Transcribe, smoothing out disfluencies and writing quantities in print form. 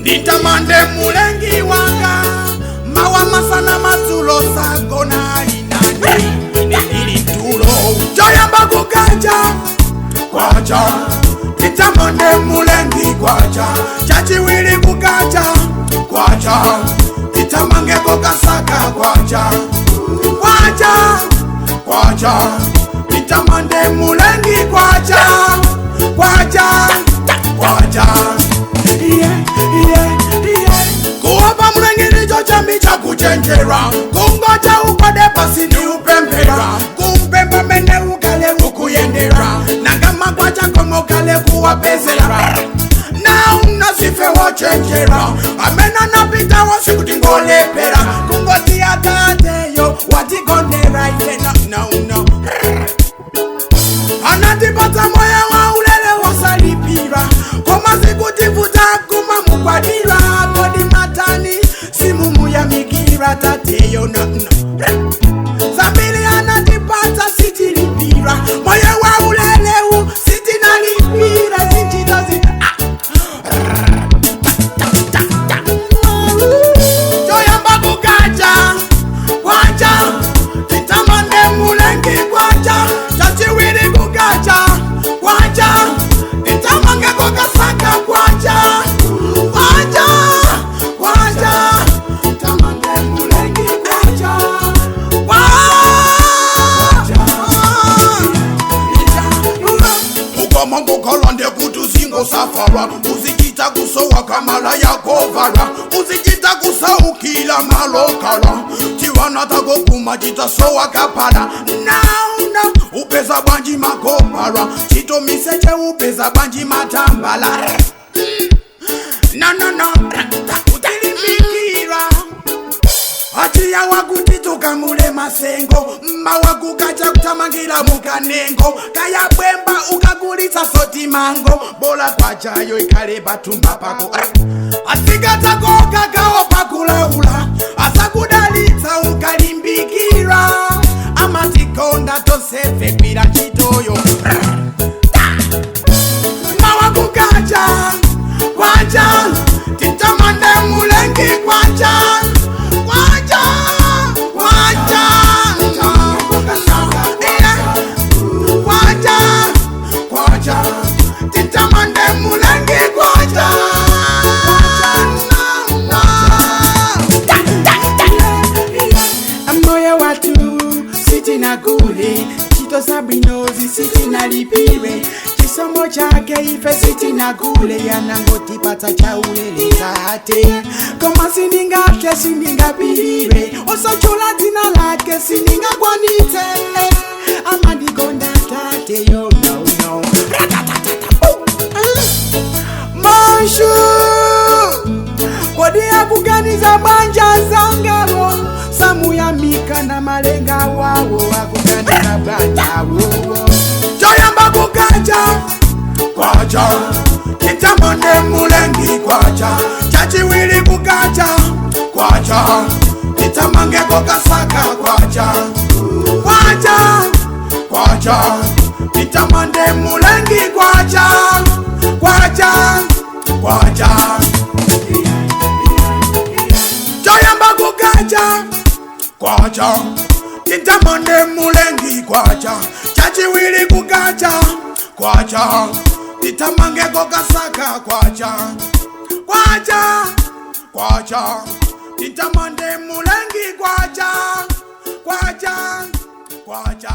Nitamande mulengi wanga mawa masana mazulo sagona inani nili tulo joyamba kukaja kwaja. Nitamande mulengi kwaja chachiwili kukaja kwaja. Nitamange kokasaka kwaja kwaja kwaja. Nitamande mulengi kwaja kwaja kwaja. Kuwapa mulengi nicho chambi cha kuchenjera, kungoja upade basi ni upembera, kumpemba mene ukale ukuyendera, nangama kwacha komo kale kuwapezera. Na unasife wachenjera, amena napita wasikuti ngolepera, kungoti agateyo watikondera ife no. Anatipata moya wa ulele wasalipira, koma zikutifuta kuma mukwadira, kodi matani simumu ya mikira tateyo no. Zambili anatipata sitilipira, moya wa ulele u sitinalipira, zinchitozi joyamba kukaja kwaja. Nitamande mulengi kwaja chachiwili kukaja kwaja. Nitamange kokasaka kwaja kwaja kwaja. Nitamande mulengi kwaja kwaja. Mukoma ngukolonde kutu zingo safara, uzikita kusowa kamala ya kovara, uzikita kusaukila malokala, tiwana tako kumachita sowa kapala. No, upeza banji makopara, chito miseche upeza banji matambala. No, utilimbikira achia wakutituka mule masengo, mawakukacha kutamangila mukanengo, kaya bwemba ukagulitsa soti mango, bola kwachayo ikale batumba pako. Asikatako kakao pakulaula, asakudalitsa ukalimbikira, amatikonda tosefe kwira chitoyo. Mawakukacha kwacha. Nitamande mulengi kwacha kwacha kwacha kwacha kwacha. Nitamande mulengi kwacha. Moyo watu siti na kule, chito sabinozi siti na lipire, chisomo chake ife siti na kule, yanangoti pata cha ulele tate. Koma siningate siningapirire, osochula tina lake siningakwanite, amadikonda tate yo no. Monshu kodi ya kuganiza banja zangaro, samu ya mika na malenga wawo akuganiza banja wawo. Joyamba kukaja kwaja. Nitamande mulengi kwaja chachiwili kukaja kwaja. Nitamange kokasaka kwaja kwaja kwaja. Nitamande mulengi kwaja kwaja kwaja. Joyamba kukaja kwaja. Nitamande mulengi kwaja chachiwili kukaja kwaja. Nitamange kokasaka kwaja kwaja kwaja. Nitamande mulengi kwaja kwaja kwaja.